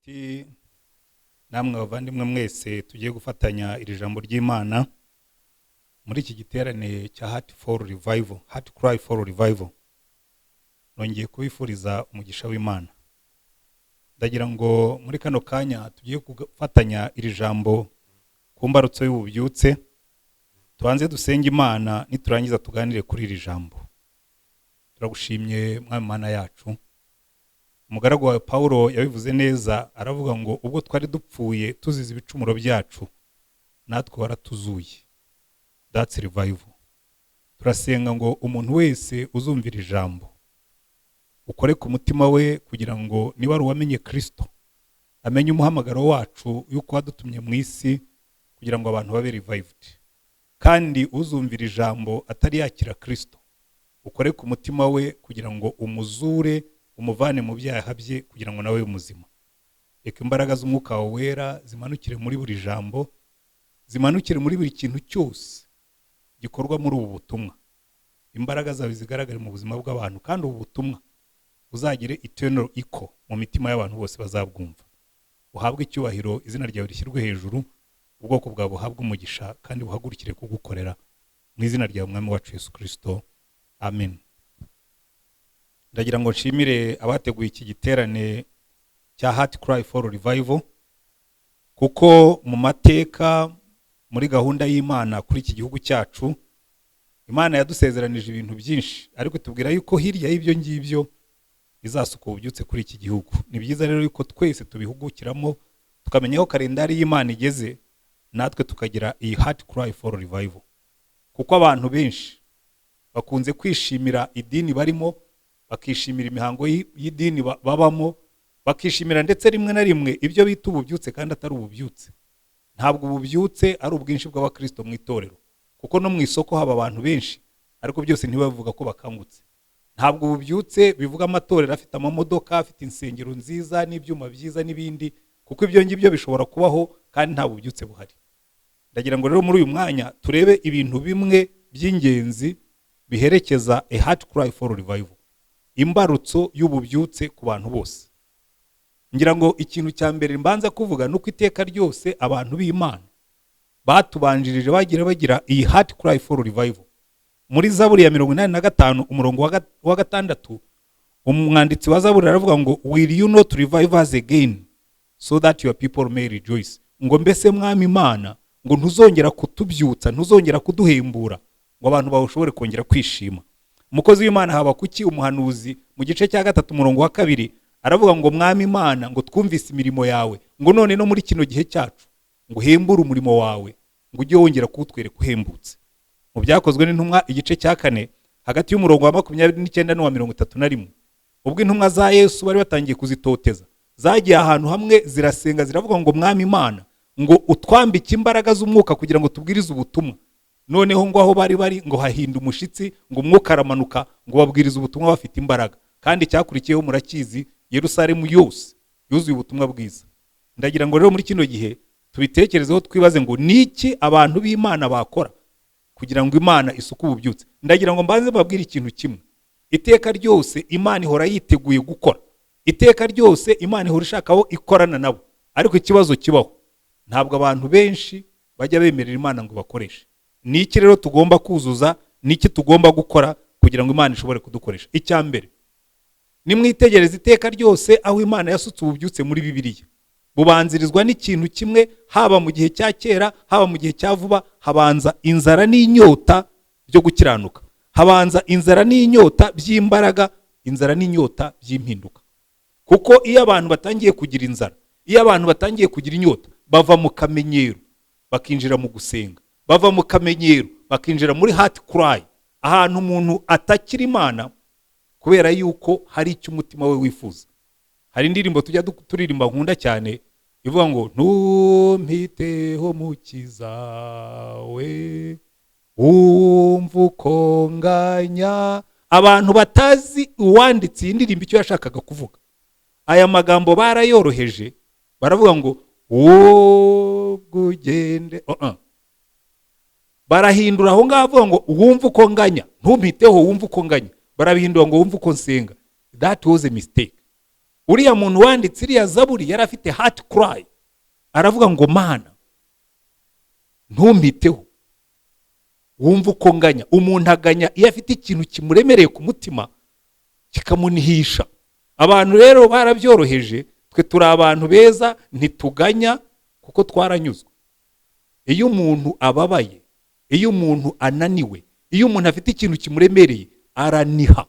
inshuti namwe bavandimwe mwese tugiye gufatanya iri jambo ry'Imana muri iki giterane cya Heart Cry for Revival. Nongeye kubifuriza umugisha w'Imana. Ndagira ngo muri kano kanya tugiye gufatanya iri jambo ku mbarutso y'ububyutse. Tubanze dusenge Imana niturangiza tuganire kuri iri jambo. Turagushimye Mwami Mana yacu. Umugaragu wa Paulo yabivuze neza, aravuga ngo ubwo twari dupfuye tuzize ibicumuro byacu natwe waratuzuye. That's revival. Turasenga ngo umuntu wese uzumvira ijambo ukore ku mutima we kugira ngo niba ari uwamenye Kristo amenye umuhamagaro wacu yuko wadutumye mu isi kugira ngo abantu babe revived. Kandi uzumvira ijambo atari yakira Kristo ukore ku mutima we kugira ngo umuzure umuvane mu byaha bye kugira ngo nawe umuzima. Reka imbaraga z'umwuka wawe wera zimanukire muri buri jambo, zimanukire muri buri kintu cyose gikorwa muri ubu butumwa. Imbaraga zawe zigaragare mu buzima bw'abantu, kandi ubu butumwa buzagire eternal echo mu mitima y'abantu bose bazabwumva. Uhabwe icyubahiro, izina ryawe rishyirwe hejuru, ubwoko bwawe buhabwe umugisha kandi buhagurukire kugukorera mu izina ryawe Mwami wacu Yesu Kristo. Amen. Ndagira ngo nshimire abateguye iki giterane cya Heart Cry for Revival, kuko mu mateka muri gahunda y'Imana kuri iki gihugu cyacu Imana yadusezeranije ibintu byinshi, ariko tubwira yuko hirya y'ibyo ngibyo izasuka ububyutse kuri iki gihugu. Ni byiza rero yuko twese tubihugukiramo tukamenya aho kalendari y'Imana igeze, natwe tukagira iyi Heart Cry for Revival. Kuko abantu benshi bakunze kwishimira idini barimo, bakishimira imihango y'idini babamo, bakishimira ndetse rimwe na rimwe ibyo bita ububyutse kandi atari ububyutse. Ntabwo ububyutse ari ubwinshi bw'abakristo mu itorero, kuko no mu isoko haba abantu benshi ariko byose ntibavuga ko bakangutse. Ntabwo ububyutse bivuga amatorero afite amamodoka, afite insengero nziza n'ibyuma byiza n'ibindi, kuko ibyo ngibyo bishobora kubaho kandi nta bubyutse buhari. Ndagira ngo rero muri uyu mwanya turebe ibintu bimwe by'ingenzi biherekeza a Heart Cry for Revival, imbarutso y'ububyutse ku bantu bose. Ngira ngo ikintu cya mbere mbanza kuvuga nuko iteka ryose abantu b'Imana batubanjirije bagira iyi Heart Cry for Revival. Muri Zaburi ya 85 umurongo wa 6, umwanditsi wa Zaburi aravuga ngo will you not revive us again so that your people may rejoice. Ngo mbese Mwami Imana, ngo ntuzongera kutubyutsa, ntuzongera kuduhembura ngo abantu bawushobore kongera kwishima. Umukozi w'Imana Habakuki umuhanuzi mu gice cya 3 umurongo wa 2 aravuga ngo Mwami Imana, ngo twumvise imirimo yawe, ngo none no muri kino gihe cyacu ngo hembura umurimo wawe, ngo ujye wongera kuwutwereka uhembutse. Mu Byakozwe n'Intumwa igice cya 4 hagati y'umurongo wa 29 n'uwa 31, ubwo intumwa za Yesu bari batangiye kuzitoteza, zagiye ahantu hamwe zirasenga ziravuga ngo Mwami Imana, ngo utwambike imbaraga z'umwuka kugira ngo tubwirize ubutumwa. Noneho ngo aho bari ngo hahinda umushitsi, ngo umwuka aramanuka, ngo babwirize ubutumwa bafite imbaraga. Kandi cyakurikiyeho murakizi, Yerusalemu yose yuzuye ubutumwa bwiza. Ndagira ngo rero muri kino gihe tubitekerezeho, twibaze ngo niki abantu b'Imana bakora kugira ngo Imana isuku ububyutse. Ndagira ngo mbanze babwire ikintu kimwe: iteka ryose Imana ihora yiteguye gukora, iteka ryose Imana ihora ishaka aho ikorana nabo. Ariko ikibazo kibaho, ntabwo abantu benshi bajya bemerera Imana ngo bakoreshe. Niki rero tugomba kuzuza, niki tugomba gukora kugira ngo Imana ishobore kudukoresha? Icya mbere, nimwitegereze iteka ryose aho Imana yasutse ububyutse muri Bibiliya, bubanzirizwa n'ikintu kimwe, haba mu gihe cya kera haba mu gihe cya vuba, habanza inzara n'inyota byo gukiranuka, habanza inzara n'inyota by'imbaraga, inzara n'inyota by'impinduka. Kuko iyo abantu batangiye kugira inzara, iyo abantu batangiye kugira inyota, bava mu kamenyero bakinjira mu gusenga, bava mu kamenyero bakinjira muri Heart Cry, ahantu umuntu atakira Imana kubera yuko hari icyo umutima we wifuza. Hari indirimbo tujya turirimba nkunda cyane ivuga ngo ntumpiteho mukiza we wumva uko nganya. Abantu batazi uwanditse iyi ndirimbo icyo yashakaga kuvuga, aya magambo barayoroheje, baravuga ngo ubwo ugende, barahindura aho ngaho avuga ngo wumva uko nganya, ntumpiteho wumva uko nganya, barabihindura ngo wumva uko nsenga. That was a mistake. uriya muntu wanditse iriya zaburi yari afite heart cry, aravuga ngo Mana ntumpiteho, wumva uko nganya. Umuntu aganya iyo afite ikintu kimuremereye ku mutima kikamunihisha. Abantu rero barabyoroheje, twe turi abantu beza, ntituganya kuko twaranyuzwe. Iyo umuntu ababaye, iyo umuntu ananiwe, iyo umuntu afite ikintu kimuremereye araniha.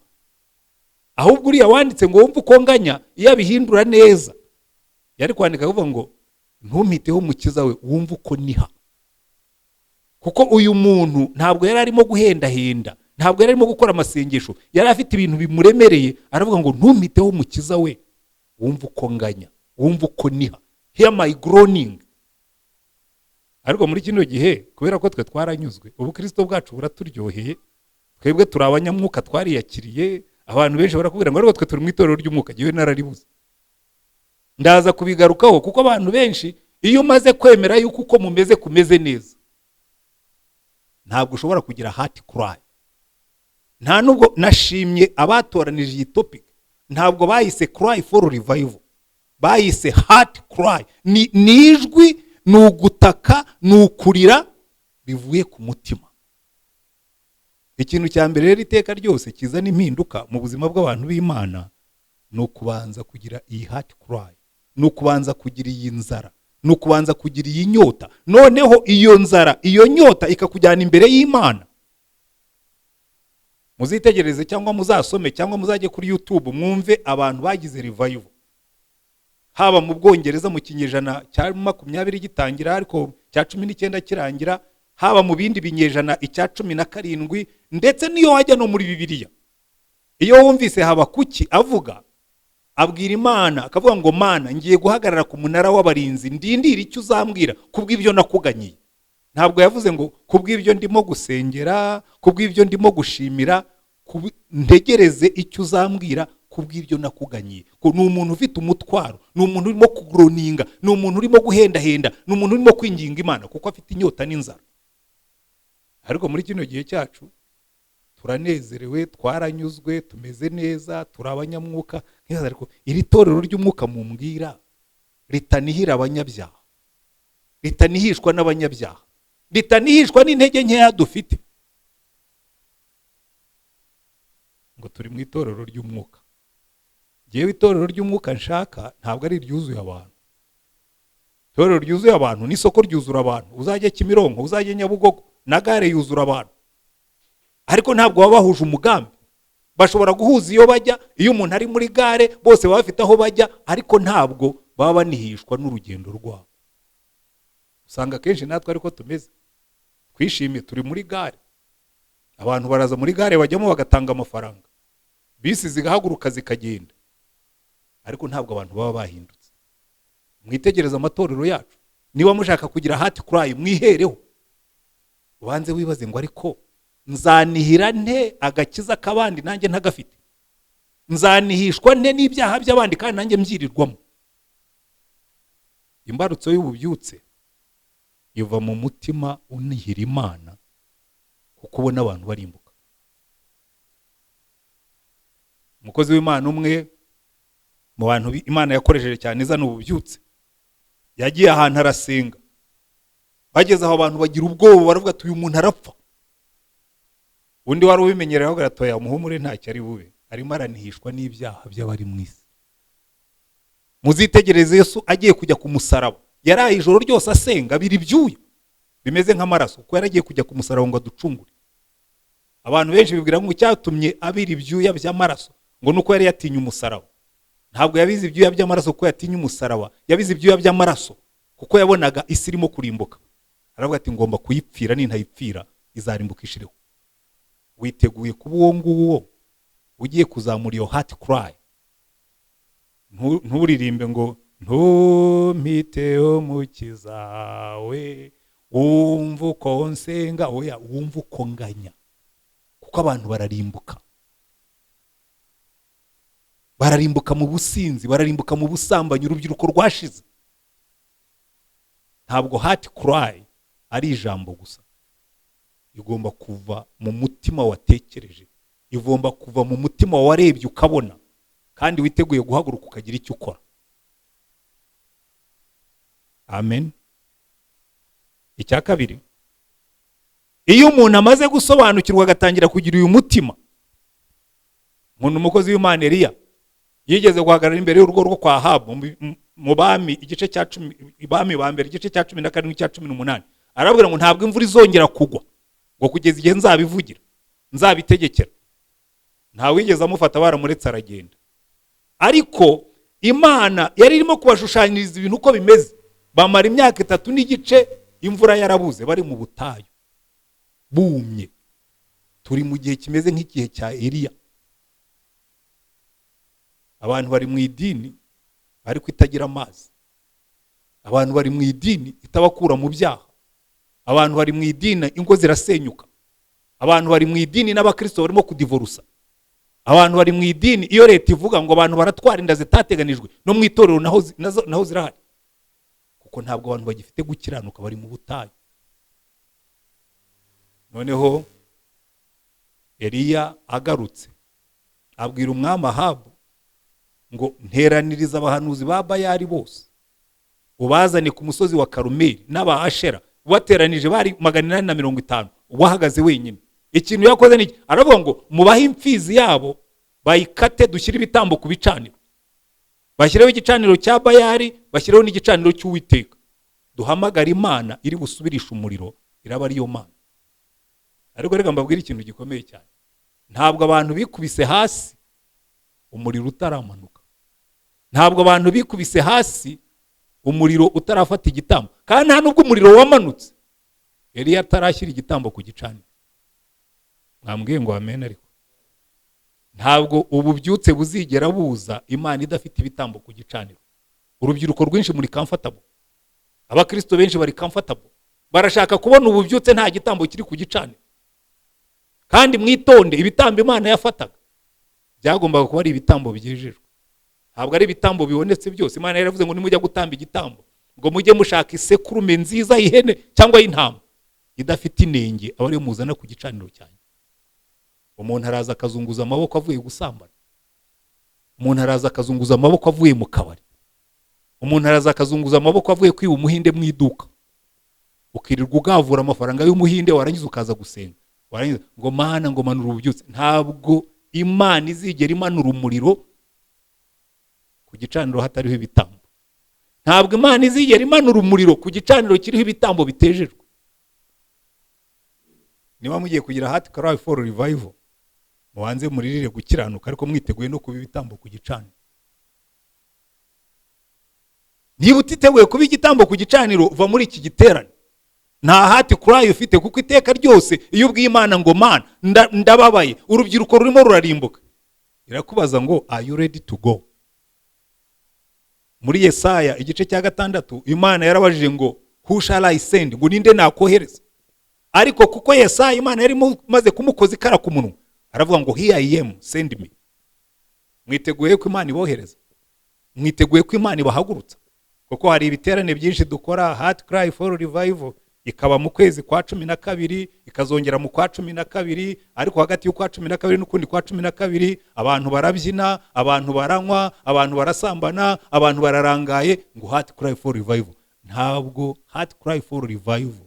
Ahubwo uriya wanditse ngo wumva uko nganya iyo abihindura neza yari kwandika avuga ngo ntumpiteho umukiza we, wumva uko niha. Kuko uyu muntu ntabwo yari arimo guhendahenda, ntabwo yari arimo gukora amasengesho, yari afite ibintu bimuremereye, aravuga ngo ntumpiteho umukiza we, wumva uko nganya, wumva uko niha, hear my groaning. Ariko muri kino gihe kubera ko twe twaranyuzwe, ubukristo bwacu buraturyoheye, twebwe turi abanyamwuka, twariyakiriye. Abantu benshi barakubwira ngo ariko twe turi mu itorero ry'umwuka, gihe nararibuze. Ndaza kubigarukaho kuko abantu benshi iyo umaze kwemera yuko uko mumeze kumeze neza, ntabwo ushobora kugira heart cry. Nta nubwo nashimye abatoranije iyi topic, ntabwo bayise cry for revival, bayise heart cry. Ni ijwi, ni ugutaka, ni ukurira bivuye ku mutima. Ikintu cya mbere rero iteka ryose kizana impinduka mu buzima bw'abantu b'Imana ni ukubanza kugira iyi heart cry, ni ukubanza kugira iyi nzara, ni ukubanza kugira iyi nyota. Noneho iyo nzara, iyo nyota ikakujyana imbere y'Imana. Muzitegereze cyangwa muzasome cyangwa muzajye kuri YouTube mwumve abantu bagize revival, haba mu Bwongereza mu kinyejana cya 20 gitangira ariko cya 19 kirangira, haba mu bindi binyejana icya 17, ndetse niyo wajya no muri Bibiliya. Iyo wumvise Habakuki avuga, abwira Imana akavuga ngo Mana ngiye guhagarara ku munara w'abarinzi, ndindira icyo uzambwira kubw'ibyo nakuganyiye. Ntabwo yavuze ngo kubw'ibyo ndimo gusengera, kubw'ibyo ndimo gushimira, ntegereze icyo uzambwira kubw'ibyo nakuganyiye. Ko ni umuntu ufite umutwaro, ni umuntu urimo kugroninga, ni umuntu urimo guhendahenda, ni umuntu urimo kwinginga Imana kuko afite inyota n'inzara. Ariko muri kino gihe cyacu turanezerewe, twaranyuzwe, tumeze neza, turi abanyamwuka. Ariko iri torero ry'umwuka mumbwira ritanihira abanyabyaha, ritanihishwa n'abanyabyaha, ritanihishwa n'intege nkeya dufite, ngo turi mu itorero ry'umwuka. Jewe itorero ry'umwuka nshaka ntabwo ari ryuzuye abantu. Itorero ryuzuye abantu ni isoko ryuzura abantu. Uzajye Kimironko, uzajye Nyabugogo, na gare yuzura abantu. Ariko ntabwo baba bahuje umugambi. Bashobora guhuza iyo bajya, iyo umuntu ari muri gare bose baba bafite aho bajya, ariko ntabwo baba banihishwa n'urugendo rwabo. Usanga kenshi natwe ariko tumeze, twishimiye turi muri gare, abantu baraza muri gare bajyamo bagatanga amafaranga, bisi zigahaguruka zikagenda, ariko ntabwo abantu baba bahindutse. Mwitegereza amatorero yacu, niba mushaka kugira heart cry mwihereho, ubanze wibaze ngo ariko nzanihira nte agakiza kabandi nanjye ntagafite? Nzanihishwa nte n'ibyaha by'abandi kandi nanjye mbyirirwamo? Imbarutso y'ububyutse iva mu mutima unihira Imana, kuko ubona abantu barimbuka. Umukozi w'Imana umwe mu bantu Imana yakoresheje cyane izana ububyutse, yagiye ahantu arasenga, bageze aho abantu bagira ubwoba, baravuga ati uyu muntu arapfa. Undi wari ubimenyereye aho garatoya umuhumure ntacyo ari bube, arimo aranihishwa n'ibyaha by'abari mu isi. Muzitegereze Yesu agiye kujya ku musaraba, yaraye ijoro ryose asenga, biri byuya bimeze nk'amaraso, kuko yaragiye kujya ku musaraba ngo aducungure. Abantu benshi bibwira ngo cyatumye abira ibyuya by'amaraso ngo nuko yari yatinye umusaraba. Ntabwo yabize ibyuya by'amaraso kuko yatinye umusaraba, yabize ibyuya by'amaraso kuko yabonaga isi irimo kurimbuka. Aravuga ati ngomba kuyipfira, nintayipfira izarimbukishireho. Witeguye kuba uwo nguwo ugiye kuzamura iyo heart cry? Nturirimbe ngo ntumpiteho mukiza we, wumva uko nsenga, oya wumva uko nganya, kuko abantu bararimbuka. Bararimbuka mu businzi, bararimbuka mu busambanyi, urubyiruko rwashize. Ntabwo heart cry ari ijambo gusa, igomba kuva mu mutima watekereje, igomba kuva mu mutima warebye ukabona, kandi witeguye guhaguruka ukagira icyo ukora. Amen. Icya kabiri, iyo umuntu amaze gusobanukirwa agatangira kugira uyu mutima, umuntu umukozi w'Imana Eliya yigeze guhagarara imbere y'urugo rwo kwa Ahabu mu Bami igice cya 10, Ibami ba mbere igice cya 17 n'icya 18, arabwira ngo ntabwo imvura izongera kugwa ngo kugeza igihe nzabivugira, nzabitegekera. Nta wigeze amufata, baramuretse aragenda. Ariko Imana yari irimo kubashushanyiriza ibintu uko bimeze. Bamara imyaka 3 n'igice imvura yarabuze, bari mu butayu bumye. Turi mu gihe kimeze nk'igihe cya Eliya. Abantu bari mu idini ariko itagira amazi. Abantu bari mu idini itabakura mu byaha. Abantu bari mu idini ingo zirasenyuka. Abantu bari mu idini n'abakristo barimo kudivorusa. Abantu bari mu idini iyo leta ivuga ngo abantu baratwara inda zitateganijwe, no mu itorero naho zirahari. Kuko ntabwo abantu bagifite gukiranuka, bari mu butayu. Noneho Eliya agarutse abwira umwami Ahabu ngo nteraniriza abahanuzi ba Bayali bose, ubazane ku musozi wa Karumeli n'aba Ashera. Bateranije bari 850, ubahagaze wenyine. Ikintu yakoze ni aravuga ngo mubahe imfizi yabo bayikate, dushyire ibitambo ku bicaniro. Bashyireho igicaniro cya Bayali, bashyireho n'igicaniro cy'Uwiteka. Duhamagara Imana iri busubirisha umuriro, iraba ariyo Mana. Ariko reka mbabwire ikintu gikomeye cyane. Ntabwo abantu bikubise hasi umuriro utaramanuka. Ntabwo abantu bikubise hasi umuriro utarafata igitambo. Kandi nta nubwo umuriro wamanutse Eliya atarashyira igitambo ku gicaniro. Mwambwiye ngo amen. Ariko ntabwo ububyutse buzigera buza Imana idafite ibitambo ku gicaniro. Urubyiruko rwinshi muri comfortable, abakristo benshi bari comfortable, barashaka kubona ububyutse nta gitambo kiri ku gicaniro. Kandi mwitonde, ibitambo Imana yafataga byagombaga kuba ari ibitambo bigejejwe, ntabwo ari ibitambo bibonetse byose. Imana yaravuze ngo nimujya gutamba igitambo ngo mujye mushaka isekurume nziza y'ihene cyangwa y'intama idafite inenge, aba ariyo muzana ku gicaniro cyanyu. Umuntu araza akazunguza amaboko avuye gusambana. Umuntu araza akazunguza amaboko avuye mu kabari. Umuntu araza akazunguza amaboko avuye kwiba umuhinde mu iduka. Ukirirwa ugavura amafaranga y'umuhinde, warangiza ukaza gusenga. Warangiza ngo Mana ngo manura ububyutse. Ntabwo Imana izigera imanura umuriro ku gicaniro hatariho ibitambo. Ntabwo Imana izigera imanura umuriro ku gicaniro kiriho ibitambo bitejejwe. Niba mugiye kugira Heart Cry for Revival, mubanze muririre gukiranuka, ariko mwiteguye no kuba ibitambo ku gicaniro. Niba utiteguye kuba igitambo ku gicaniro, uva muri iki giterane. Nta Heart Cry ufite, kuko iteka ryose iyo ubwiye Imana ngo Mana ndababaye, urubyiruko rurimo rurarimbuka, irakubaza ngo are you ready to go? Muri Yesaya igice cya 6 Imana yarabajije ngo who shall I send, ngo ninde nakohereza? Ariko kuko Yesaya Imana yari maze kumukoza ikara ku munwa, aravuga ngo here I am, send me. Mwiteguye ko Imana ibohereza? Mwiteguye ko Imana ibahagurutsa? Kuko hari ibiterane byinshi dukora, Heart Cry for Revival ikaba mu kwezi kwa 12, ikazongera mu kwa 12, ariko hagati y'ukwa 12 n'ukundi kwa 12 abantu barabyina, abantu baranywa, abantu barasambana, abantu bararangaye, ngo Heart Cry for Revival. Ntabwo Heart Cry for Revival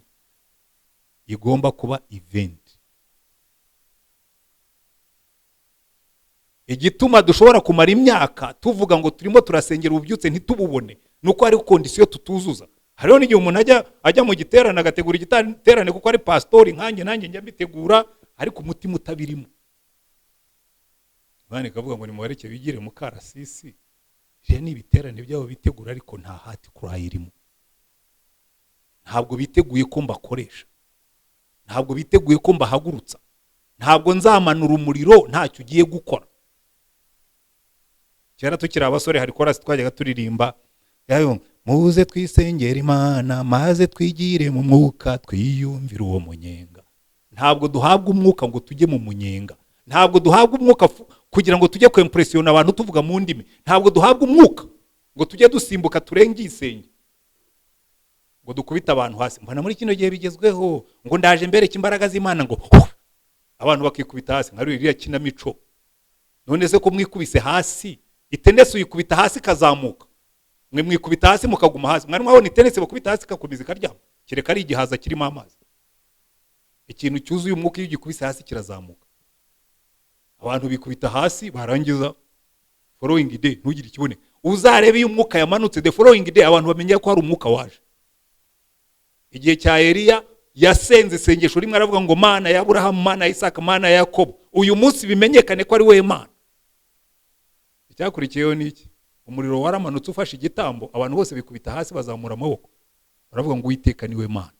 igomba kuba event. Igituma dushobora kumara imyaka tuvuga ngo turimo turasengera ububyutse ntitububone, nuko ari condition tutuzuza. Hariho n'igihe umuntu ajya mu giterane agategura igiterane kuko ari pastori nanjye njya mbitegura, ariko umutima utabirimo. Bane kavuga ngo nimubareke bigire mu karasisi. Je ni ibiterane byabo bitegura, ariko nta Heart Cry irimo. Ntabwo biteguye ko mbakoresha, ntabwo biteguye ko mbahagurutsa, ntabwo nzamanura umuriro ntacyo ugiye gukora. Cyera tukiri abasore hari chorus twajyaga turirimba, yayo muze twisengera Imana maze twigire mu mwuka twiyumvira uwo munyenga. Ntabwo duhabwa umwuka ngo tujye mu munyenga, ntabwo duhabwa umwuka kugira ngo tujye kwimpressiona abantu tuvuga mu ndimi, ntabwo duhabwa umwuka ngo tujye dusimbuka turenge isenge ngo dukubita abantu hasi. Mbana muri kino gihe bigezweho ngo ndaje mbereke imbaraga z'Imana, ngo abantu bakikubita hasi nka ruriya kinamico. None se ko mwikubise hasi itenesi uyikubita hasi kazamuka, mwe mwikubita hasi mukaguma hasi. Mwari mwabona itenesi bakubita hasi kakomeza karyama, kireka ari igihaza kirimo amazi. Ikintu cyuzuye umwuka iyo ugikubise hasi kirazamuka. Abantu bikubita hasi barangiza following day ntugire ikibone. Uzarebe iyo umwuka yamanutse the following day abantu bamenye ko hari umwuka waje. Igihe cya Eliya yasenze sengesho rimwe aravuga ngo Mana ya Abrahamu, Mana ya Isaka, Mana ya Yakobo, uyu munsi bimenyekane ko ari we Mana. Icyakurikiyeho niki? Umuriro waramanutse ufashe igitambo, abantu bose bikubita hasi bazamura amaboko. Baravuga ngo Uwiteka ni we Mana.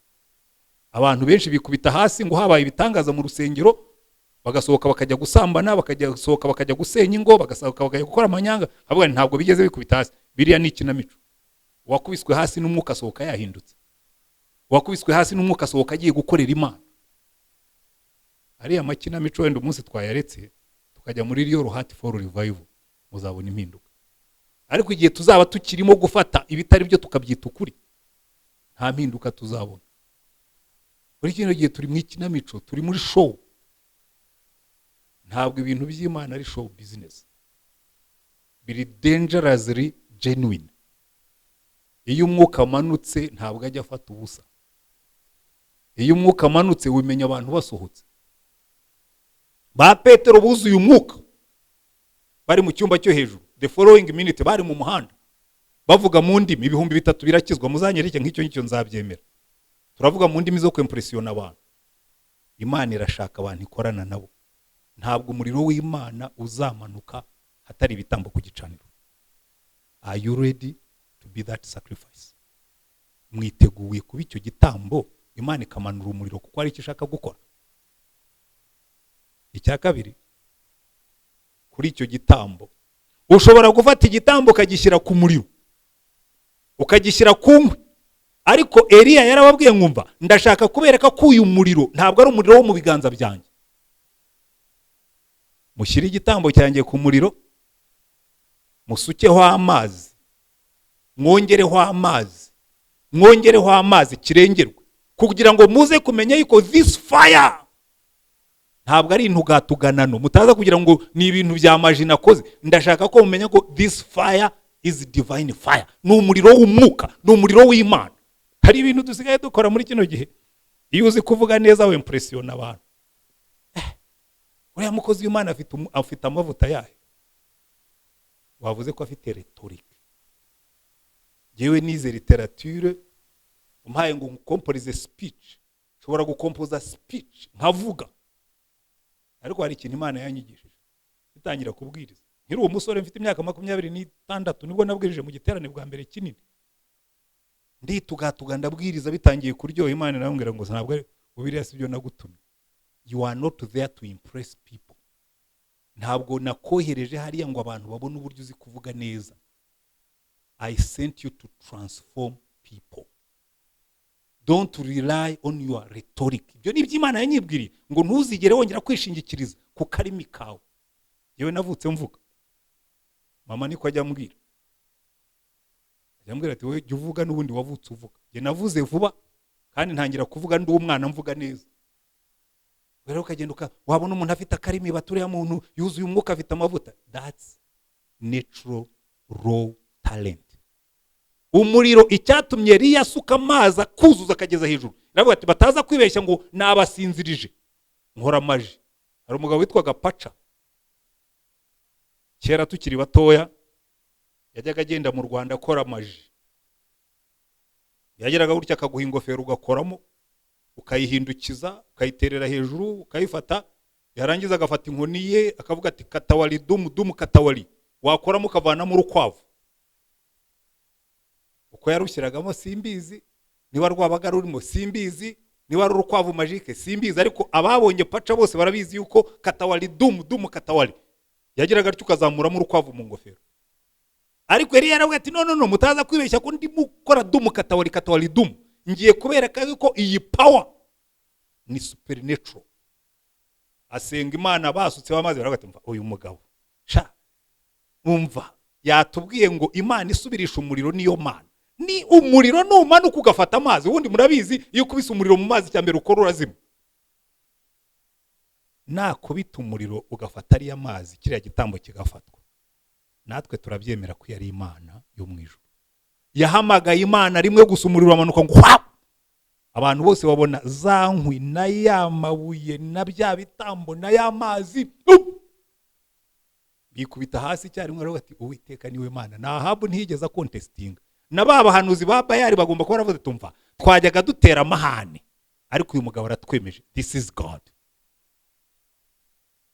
Abantu benshi bikubita hasi ngo habaye ibitangaza mu rusengero, bagasohoka bakajya gusambana, bakajya gusenya ingo, bagasohoka bakajya gukora amanyanga. Havuga ntabwo bigeze bikubita hasi. Biriya ni ikinamico. Wakubiswe hasi n'umwuka asohoka yahindutse. Wakubiswe hasi n'umwuka asohoka agiye gukorera Imana. Ariya makinamico wenda umunsi twayaretse tukajya muri Real Heart for Revival, muzabona impinduka. Ariko igihe tuzaba tukirimo gufata ibitari byo tukabyita ukuri, nta mpinduka tuzabona. Muri kino gihe turi mu ikinamico, turi muri show. Ntabwo ibintu by'Imana ari show business. Biri dangerously genuine. Iyo umwuka manutse ntabwo ajya afata ubusa. Iyo umwuka manutse wimenya abantu basohotse. Ba Petero buzuye umwuka bari mu cyumba cyo hejuru, the following minute bari mu muhanda bavuga mu ndimi 3000 birakizwa. Muzanyereke nk'icyo nzabyemera. Turavuga mu ndimi zo kwimpressiona abantu. Imana irashaka abantu ikorana nabo. Ntabwo umuriro w'Imana uzamanuka hatari ibitambo ku gicaniro. Are you ready to be that sacrifice? Mwiteguye kuba icyo gitambo Imana ikamanura umuriro kuko ari icyo ishaka gukora. Icya kabiri, kuri icyo gitambo ushobora gufata igitambo ukagishyira ku muriro, ukagishyira ku nkwi. Ariko Eliya yarababwiye ngumva ndashaka kubereka ko uyu muriro ntabwo ari umuriro wo mu biganza byanjye. Mushyire igitambo cyanjye ku muriro, musukeho amazi, mwongereho amazi kirengerwe, kugira ngo muze kumenya yuko this fire ntabwo ari intugatuganano. Mutaza kugira ngo ni ibintu bya majina koze. Ndashaka ko mumenya ko this fire is divine fire. Ni umuriro w'umwuka, ni umuriro w'Imana. Hari ibintu dusigaye dukora muri kino gihe, iyo uzi kuvuga neza we impression abantu. Uriya mukozi w'Imana afite amavuta yahe? Wavuze ko afite rhetorique. Jewe nize literature, umpaye ngo compose speech, shobora gukompoza speech nkavuga. Ariko hari ikintu Imana yanyigishije bitangira kubwiriza. Nkiri uwo musore mfite imyaka 26 nibwo nabwirije mu giterane bwa mbere kinini. Nditugatuga ndabwiriza bitangiye kuryoha. Imana irambwira ngo ntabwo ubiriya sibyo nagutumye. You are not there to impress people. Ntabwo nakohereje hariya ngo abantu babone uburyo uzi kuvuga neza. I sent you to transform people. Don't rely on your rhetoric. Ibyo ni by'Imana yanyibwiriye ngo ntuzigere wongera kwishingikiriza ku karimi kawe. Yewe navutse mvuga. Mama niko ajya ambwira. Ajya ati wowe jya uvuga n'ubundi wavutse uvuga. Je navuze vuba kandi ntangira kuvuga ndi umwana mvuga neza. Rero ukagenduka wabona umuntu afite akarimi baturiya muntu yuzuye umwuka afite amavuta. That's natural raw talent. Umuriro icyatumye Eliya asuka amazi kuzuza akageza hejuru. Aravuga ati bataza kwibeshya ngo nabasinzirije. Nkora amaji. Hari umugabo witwaga Pacha. Kera tukiri batoya yajyaga agenda mu Rwanda akora amaji. Yageraga gutya akaguha ingofero ugakoramo, ukayihindukiza, ukayiterera hejuru, ukayifata, yarangiza agafata inkoni ye akavuga ati katawali dumu katawali. Wakoramo ukavanamo urukwavu. Uko yarushyiragamo simbizi, niba rwabaga rurimo simbizi, niba ari urukwavu magique simbizi, ariko ababonye Pacha bose barabizi yuko katawali dumu katawali. Yageraga atyo ukazamuramo urukwavu mu ngofero. Ariko Eliya yaravuga ati no mutaza kwibeshya ko ndi mukora dumu katawali dumu. Ngiye kubereka yuko iyi power ni supernatural. Asenga Imana basutse bamaze baravuga ati uyu mugabo sha umva yatubwiye ngo Imana isubirisha umuriro niyo Mana. Ni umuriro numanuka ugafata amazi. Ubundi murabizi iyo kubisa umuriro mu mazi cyambere ukora urazima. Nakubita umuriro ugafata ari amazi kiriya gitambo kigafatwa. natwe turabyemera ko yari Imana yo mu ijuru. Yahamagaye Imana rimwe gusa umuriro amanuka ngo abantu bose babona za nkwi na ya mabuye na bya bitambo na ya mazi bikubita hasi cyarimwe rero ati Uwiteka niwe Mana. Na Ahabu ntiyigeze contestinga. Na babahanuzi ba Bayali bagomba kuba baravuze tumva twajyaga dutera amahane ariko uyu mugabo aratwemeje, this is God.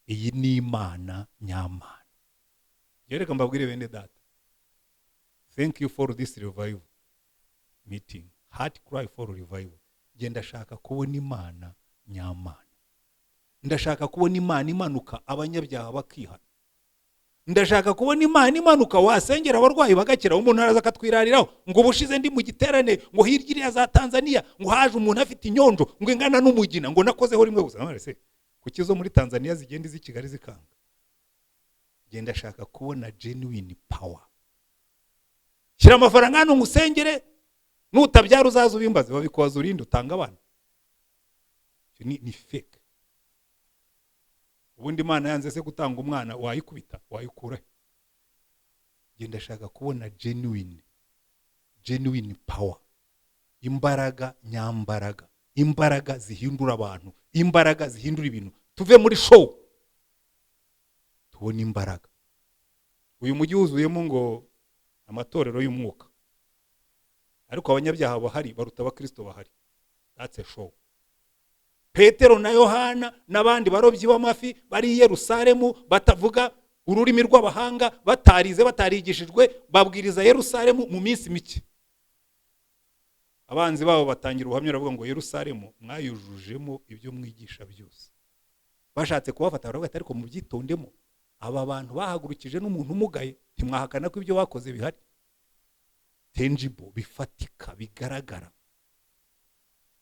Iyi ni Imana nyamana. Yereka mbabwire bene data, thank you for this revival meeting, heart cry for revival. Genda shaka kubona Imana nyamana. Ndashaka kubona Imana imanuka abanyabyaha bakihana. Ndashaka kubona Imana imanuka wasengera abarwayi bagakira. Umuntu araza akatwirariraho ngo ubushize ndi mu giterane ngo hirya iriya za Tanzania ngo haje umuntu afite inyonjo ngo ingana n'umugina ngo nakozeho rimwe gusa. None kuki zo muri Tanzania zigenda izi Kigali zikanga? Genda shaka kubona genuine power. Shira amafaranga hano ngusengere, nutabyara uzaza ubimbaze babikoza urinde utanga abana. Ni fake. Ubundi Imana yanze se gutanga umwana wayikubita wayikura. Genda shaka kubona genuine power. Imbaraga nyambaraga. Imbaraga zihindura abantu. Imbaraga zihindura ibintu. Tuve muri show. Tubona imbaraga. Uyu mujyi wuzuyemo ngo amatorero y'umwuka. Ariko abanyabyaha bahari baruta abakristo bahari. That's a show. Petero na Yohana n'abandi barobyi b'amafi bari i Yerusalemu batavuga ururimi rw'abahanga, batarize batarigishijwe, babwiriza Yerusalemu mu minsi mike. Abanzi babo batangira ubuhamya baravuga ngo Yerusalemu mwayujujemo ibyo mwigisha byose. Bashatse kubafata baravuga ariko mu byitondemo, aba bantu bahagurukije n'umuntu umugaye, ntimwahakana ko ibyo bakoze bihari. Tangible, bifatika, bigaragara.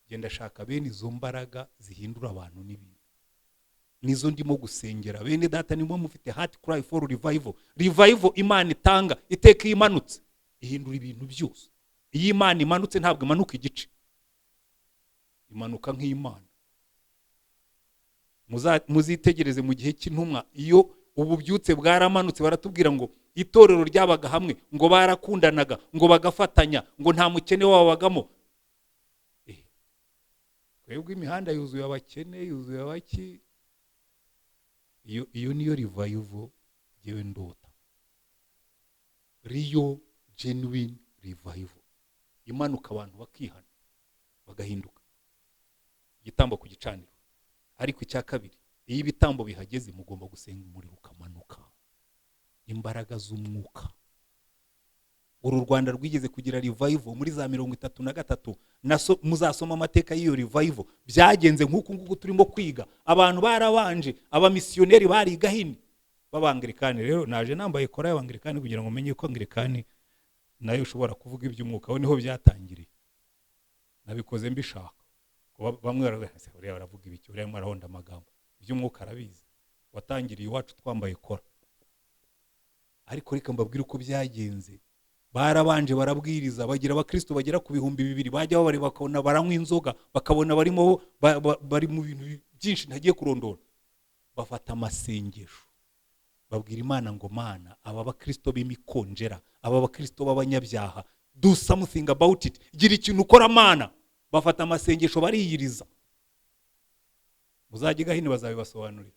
Genda shaka bene izo mbaraga zihindura abantu n'ibintu. Nizo ndimo gusengera. Bene data nimwe mufite heart cry for revival. Revival Imana itanga iteka imanutse ihindura ibintu byose. Iyi Imana imanutse ntabwo imanuka igice. Imanuka nk'Imana. Muzitegereze mu gihe cy'intumwa iyo ububyutse bwaramanutse baratubwira ngo itorero ryabaga hamwe, ngo barakundanaga, ngo bagafatanya, ngo nta mukene wabagamo. Kwebwe imihanda yuzuye abakene, yuzuye abaki. Iyo niyo revival yewe ndota. Real genuine revival. Imanuka abantu bakihana bagahinduka. Igitambo ku gicaniro. Ariko icya kabiri, iyo ibitambo bihageze mugomba gusenga umuriro ukamanuka. Imbaraga z'umwuka. Uru Rwanda rwigeze kugira revival muri za 33. Muzasoma amateka y'iyo revival. Byagenze nk'uko nguko turimo kwiga. Abantu barabanje, abamisiyoneri bariga hino b'Abangilikani. Rero naje nambaye kora y'Abangilikani kugira ngo menye ko Angilikani nayo ushobora kuvuga iby'umwuka. Aho niho byatangiriye. Nabikoze mbishaka. Bamwe baravuga ibiki, uriya marahonda amagambo. Iby'umwuka arabizi. Watangiriye iwacu twambaye kora. Ariko reka mbabwire uko byagenze. Barabanje barabwiriza, bagira abakristo bagera ku 2,000, bajya babare bakabona baranywa inzoga, bakabona barimo bari mu bintu byinshi ntagiye kurondora. Bafata amasengesho. Babwira Imana ngo Mana, aba bakristo b'imikonjera, aba bakristo b'abanyabyaha, do something about it. Gira ikintu ukora Mana. Bafata amasengesho bariyiriza. Muzagiga hino bazabibasobanurira.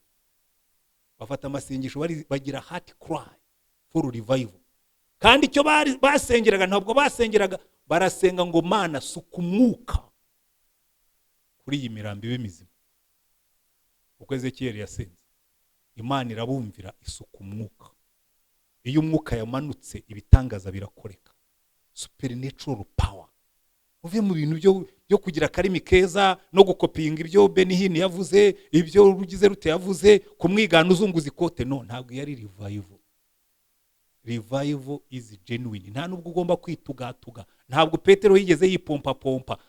Bafata amasengesho bagira heart cry for revival. Kandi icyo basengeraga ntabwo basengeraga, barasenga ngo Mana suka umwuka kuri iyi mirambi b'imizima. Uko Ezekiel yasenze, Imana irabumvira isuka umwuka. Iyo umwuka yamanutse ibitangaza birakoreka. Supernatural power. Uvuye mu bintu byo kugira karimi keza no gukopinga ibyo Benihini yavuze, ibyo rugize rute yavuze, kumwigana uzunguza ikote. No, ntabwo yari revival. Revival is genuine. Nta nubwo ugomba kwitugatuga. Ntabwo Petero yigeze yipompa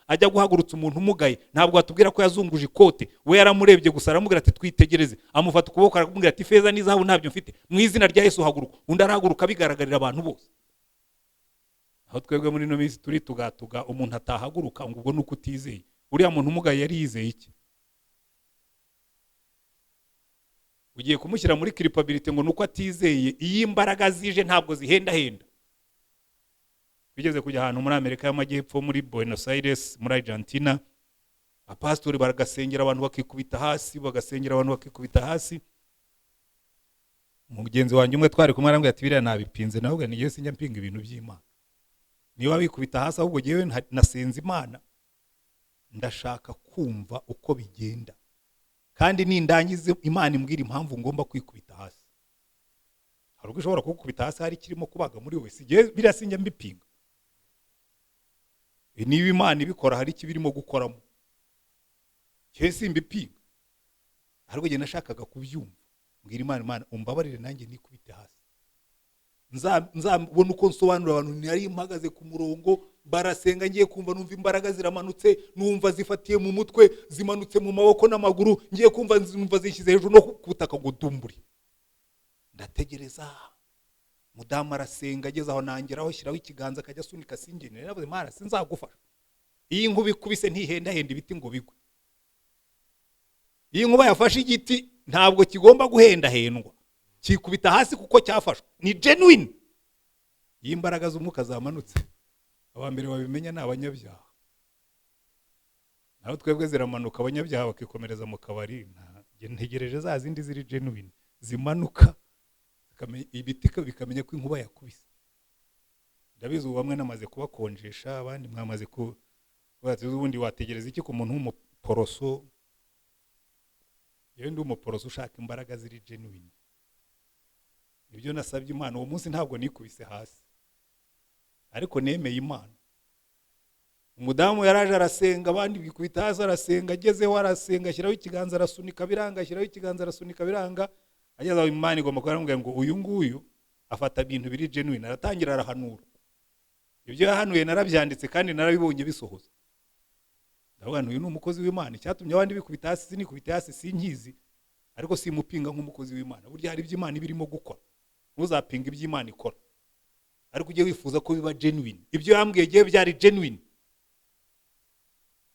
ajya guhagurutsa umuntu umugaye. Ntabwo atubwira ko yazunguje ikote. We yaramurebye gusa aramubwira ati twitegereze. Amufata ukuboko aramubwira ati feza n'izahabu ntabyo mfite. Mu izina rya Yesu haguruka. Undi arahaguruka bigaragarira abantu bose. Aho twebwe muri no minsi turitugatuga umuntu atahaguruka ngo ubwo nuko utizeye. Uriya muntu umugaye yari yizeye iki? ugiye kumushyira muri culpability ngo nuko atizeye. Iyi imbaraga zije ntabwo zihenda henda. Bigeze kujya ahantu muri Amerika y'Amajyepfo muri Buenos Aires muri Argentina, abapastori baragasengera abantu bakikubita hasi, bagasengera abantu bakikubita hasi. Mugenzi wanjye umwe twari kumwe arambwira ati biriya nabipinze, navuga ni Yesu njya mpinga ibintu by'Imana. Niba bikubita hasi ahubwo jewe nasenze Imana, ndashaka kumva uko bigenda, kandi nindangize Imana imbwira impamvu ngomba kwikubita hasi. Hari ubwo ushobora kukubita hasi hari kirimo kubaga muri we, sigiye biriya sinjya mbipinga. Niba Imana ibikora hari ikibirimo gukoramo, cyo simbipinga. Ariko je nashakaga kubyumva, mbwira Imana umbabarire nanjye nikubite hasi. Nzabona uko nsobanura abantu, nari impagaze ku murongo barasenga, ngiye kumva numva imbaraga ziramanutse, numva zifatiye mu mutwe, zimanutse mu maboko n'amaguru, ngiye kumva numva zishyize hejuru no kubutaka ngo dumburi. Ndategereza mudamu arasenga, ageze aho nangeraho shyiraho ikiganza akajya asunika singenere, navuze Imana sinzagufasha. Iyi nkuba ikubise ntihenda henda ibiti ngo bigwe. Iyi nkuba yafashe igiti ntabwo kigomba guhenda hendwa, kikubita hasi kuko cyafashwe, ni genuine. Iyi imbaraga z'umwuka zamanutse, abambere babimenya ni abanyabyaha. Naho twebwe ziramanuka, abanyabyaha bakikomereza mu kabari. Ntegereje za zindi ziri genuine zimanuka, ibiti bikamenya ko inkuba yakubise. Ndabizi bamwe namaze kubakonjesha, abandi mwamaze ku ubundi wategereza iki ku muntu w'umuporoso. Yewe ndi umuporoso ushaka imbaraga ziri genuine. Ibyo nasabye Imana uwo munsi ntabwo nikubise hasi, ariko nemeye Imana. Umudamu yaraje arasenga, abandi bikubita hasi arasenga, agezeho arasenga, ashyiraho ikiganza arasunika biranga, ashyiraho ikiganza arasunika biranga. Ageze aho Imana igomba kuramubwira ngo uyu nguyu afata ibintu biri genuine, aratangira arahanura. Ibyo yahanuye narabyanditse kandi narabibonye bisohoza. Ndavuga uyu ni umukozi w'Imana. Icyatumye abandi bikubita hasi sinikubita hasi sinkizi, ariko simupinga nk'umukozi w'Imana. Burya hari iby'Imana ibirimo gukora, ntuzapinga iby'Imana ikora, ariko ujye wifuza ko biba genuine. Ibyo yambwiye giye byari genuine.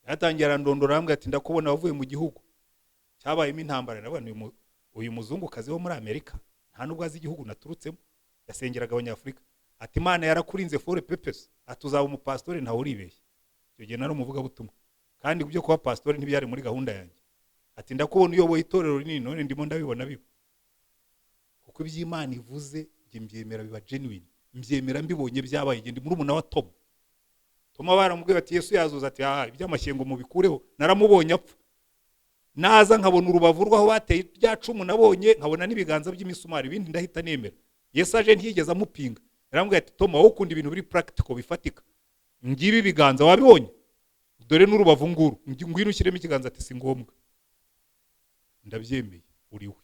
Yatangira arandondora arambwira ati ndakubona wavuye mu gihugu cyabayemo intambara. Ndavuga uyu muzungu kazi wo muri Amerika nta nubwo azi igihugu naturutsemo, yasengeraga abanyafrika. Ati Imana yarakurinze for purpose, atuzaba umupastori ntawe uribeshye. Icyo gihe nari umuvuga butumwa, kandi ibyo kuba pastori ntibyari muri gahunda yanjye. Ati ndakubona uyoboye itorero rinini, none ndimo ndabibona biba. Kuko iby'Imana ivuze nge mbyemera biba genuine, mbyemera mbibonye byabaye. Ndi muri umuna wa Toma baramubwiye ati Yesu yazuza, ati iby'amashyengo mubikureho. Naramubonye apfa, naza nkabona urubavu rwaho bateye rya cumu nabonye, nkabona n'ibiganza by'imisumari, ibindi ndahita nemera. Yesu aje ntiyigeze amupinga, yaramubwiye ati Toma wowe ukunda ibintu biri practical bifatika, ngibi ibiganza wabibonye, dore n'urubavu nguru, ngwino ushyiremo ikiganza. Ati si ngombwa, ndabyemeye uriwe.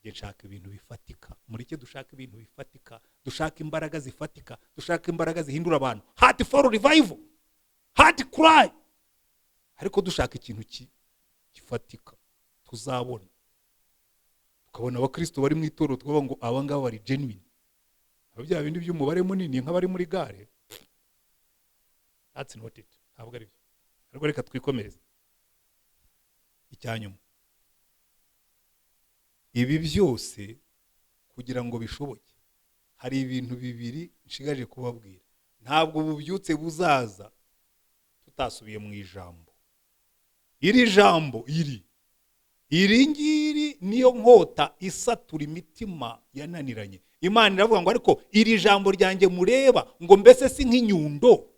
Nge nshaka ibintu bifatika, mureke dushaka ibintu bifatika, dushaka imbaraga zifatika, dushaka imbaraga zihindura abantu. Heart for revival, heart cry. Ariko dushaka ikintu gifatika tuzabona, tukabona abakristo bari mu itorero twavuga ngo aba ngaba bari genuine. Abya bindi by'umubare munini nk'abari muri gare, that's not it. Ntabwo ari byo. Ariko reka twikomereze icyanyuma. Ibi byose kugira ngo bishoboke, hari ibintu bibiri nshigaje kubabwira. Ntabwo ububyutse buzaza tutasubiye mu ijambo. Iri jambo iri ngiri niyo nkota isatura imitima yananiranye. Imana iravuga ngo ariko iri jambo ryanjye mureba ngo mbese si nk'inyundo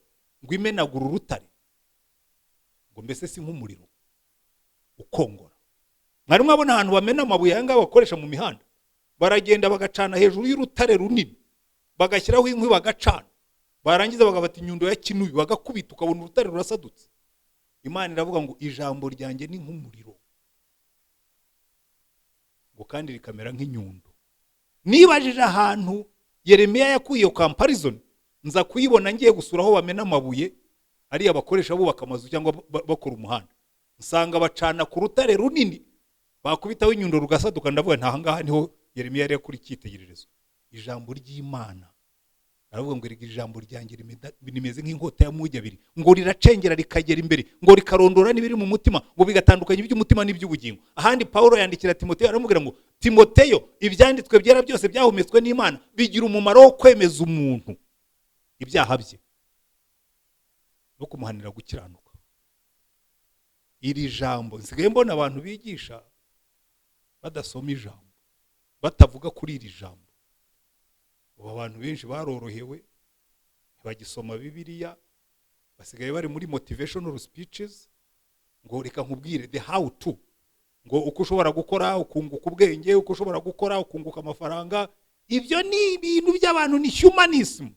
ngo imenagura urutare, ngo mbese si nk'umuriro ukongora. Mwari mwabona ahantu bamena amabuye yanga bakoresha mu mihanda, baragenda bagacana hejuru y'urutare runini, bagashyiraho inkwi bagacana, barangiza bagafata inyundo ya kinubi bagakubita ukabona urutare rurasadutse. Imana iravuga ngo ijambo ryanjye ni nk'umuriro, ngo kandi rikamera nk'inyundo. Nibajije ahantu Yeremiya yakuye iyo comparison, nza kuyibona ngiye gusura aho bamena amabuye ari abakoresha bubaka amazu cyangwa bakora umuhanda. Nsanga bacana ku rutare runini, bakubitaho inyundo rugasaduka. Ndavuga nta hangaha niho Yeremiya yari yakuri cyitegererezo. Ijambo ry'Imana aravuga ngo iri jambo ryanjye rimeze nk'inkota ya mugi abiri, ngo riracengera rikagera imbere, ngo rikarondora n'ibiri mu mutima, ngo bigatandukanya iby'umutima n'iby'ubugingo. Ahandi Pawulo yandikira Timoteyo aramubwira ngo Timoteyo, ibyanditswe byera byose byahumetswe n'Imana bigira umumaro wo kwemeza umuntu ibyaha bye no kumuhanira gukiranuka. Iri jambo nsigaye mbona abantu bigisha badasoma ijambo, batavuga kuri iri jambo. Abo bantu benshi barorohewe, ntibagisoma Bibiliya, basigaye bari muri motivational speeches, ngo reka nkubwire the how to, ngo uko ushobora gukora ukunguka ubwenge, uko ushobora gukora ukunguka amafaranga. Ibyo ni ibintu by'abantu, ni humanism.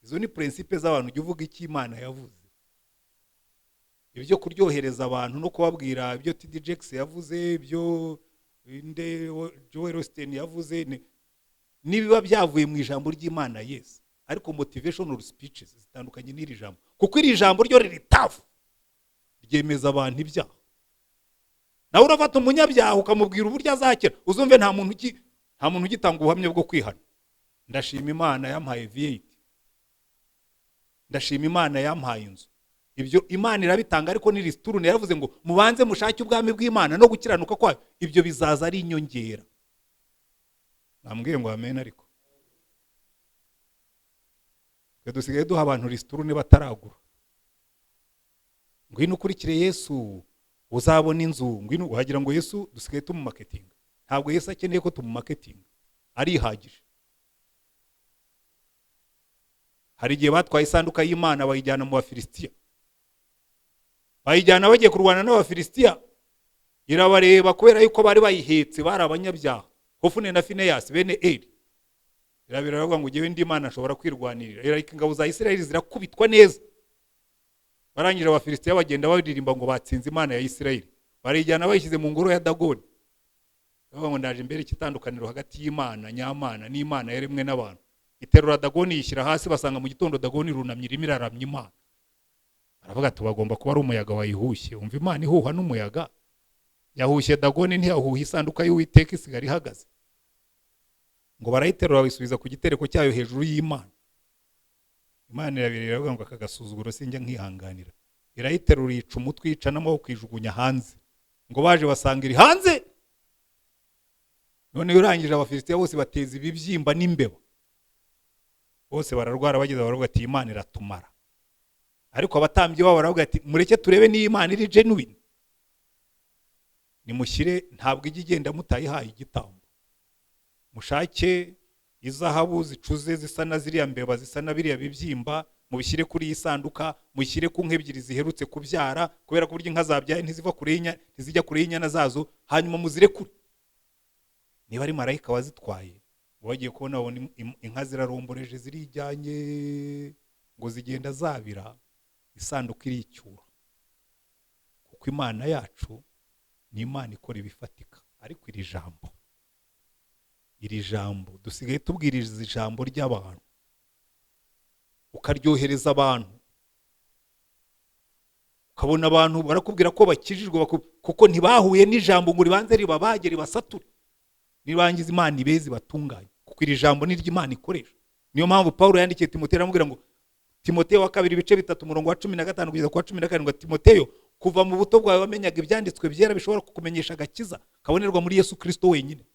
Izo ni principes z'abantu ujya uvuga icyo Imana yavuze. Ibyo kuryohereza abantu no kubabwira ibyo TD Jakes yavuze, ibyo Joel Osteen yavuze, nibiba byavuye mu ijambo ry'Imana, yes, ariko motivational speeches zitandukanye n'iri jambo, kuko iri jambo ryo riritafu ryemeza abantu ibyaha. Nawe urafata umunyabyaha ukamubwira uburyo azakira, uzumve nta muntu ugitanga ubuhamya bwo kwihana. Ndashima Imana yampaye V8, ndashima Imana yampaye inzu. Ibyo Imana irabitanga, ariko ni risturune yaravuze ngo mubanze mushake ubwami bw'Imana no gukiranuka kwayo, ibyo bizaza ari inyongera. Nambwiye ngo amen. Ariko dusigaye duha abantu risturune bataragura. Ngwino ukurikire Yesu uzabona inzu, ngwino wagira ngo Yesu dusigaye tumu marketing. Ntabwo Yesu akeneye ko tumu marketing, arihagije. Hari igihe batwaye isanduka y'Imana bayijyana mu Bafilisitiya, bayijyana bagiye kurwana n'Abafilisitiya, irabareba kubera yuko bari bayihetse, bari abanyabyaha. Hofune na Fineyasi bene Eli irabiravuga ngo ngewe ndi Imana nshobora kwirwanirira. Irarika ingabo za Isirayeli zirakubitwa neza, barangije Abafilisitiya bagenda baririmba ngo batsinze Imana ya Isirayeli. Barijyana bayishyize mu ngoro ya Dagoni, bavuga ngo ndaje imbere ikitandukaniro hagati y'Imana nyamana n'Imana yaremwe n'abantu. Iterura Dagoni yishyira hasi, basanga mu gitondo Dagoni runamye irimo iraramya Imana. Baravuga ati bagomba kuba ari umuyaga wayihushye. Umva Imana ihuha n'umuyaga, yahushye Dagoni ntiyahuha isanduka y'Uwiteka isigara ihagaze. Ngo barayiterura bayisubiza ku gitereko cyayo hejuru y'Imana. Imana irabirira iravuga ngo akagasuzuguro sinjya nkihanganira. Irayiterura yica umutwe, yica n'amaboko, yijugunya hanze. Ngo baje basanga iri hanze. None urangije Abafilisitiya bose bateza ibibyimba n'imbeba, bose bararwara, bageze baravuga ati Imana iratumara. Ariko abatambyi babo baravuga ati mureke turebe ni Imana iri genuine, nimushyire, ntabwo ijya igenda mutayihaye igitambo. Mushake izahabu zicuze zisa na ziriya mbeba, zisa na biriya bibyimba, mubishyire kuri iyi sanduka, mushyire ku nka ebyiri ziherutse kubyara, kubera ko burya inka zabyaye ntizijya kure y'inyana zazo, hanyuma muzirekure. Niba ari marayika wazitwaye, bagiye kubona inka ziraromboreje zirijyanye, ngo zigenda zabira, isanduka iricyura. Kuko Imana yacu ni Imana ikora ibifatika. Ariko iri jambo dusigaye tubwiriza ijambo ry'abantu, ukaryohereza abantu, ukabona abantu barakubwira ko bakijijwe, kuko ntibahuye n'ijambo ngo ribanze ribabage ribasature, nirangiza Imana ibezi batunganye, kuko iri jambo ni ry'Imana ikoresha. Niyo mpamvu Pawulo yandikiye Timoteyo aramubwira ngo, Timoteyo wa 2:3 umurongo wa 15 kugeza ku 17, Timoteyo, kuva mu buto bwawe wamenyaga ibyanditswe byera bishobora kukumenyesha agakiza kabonerwa muri Yesu Kristo wenyine.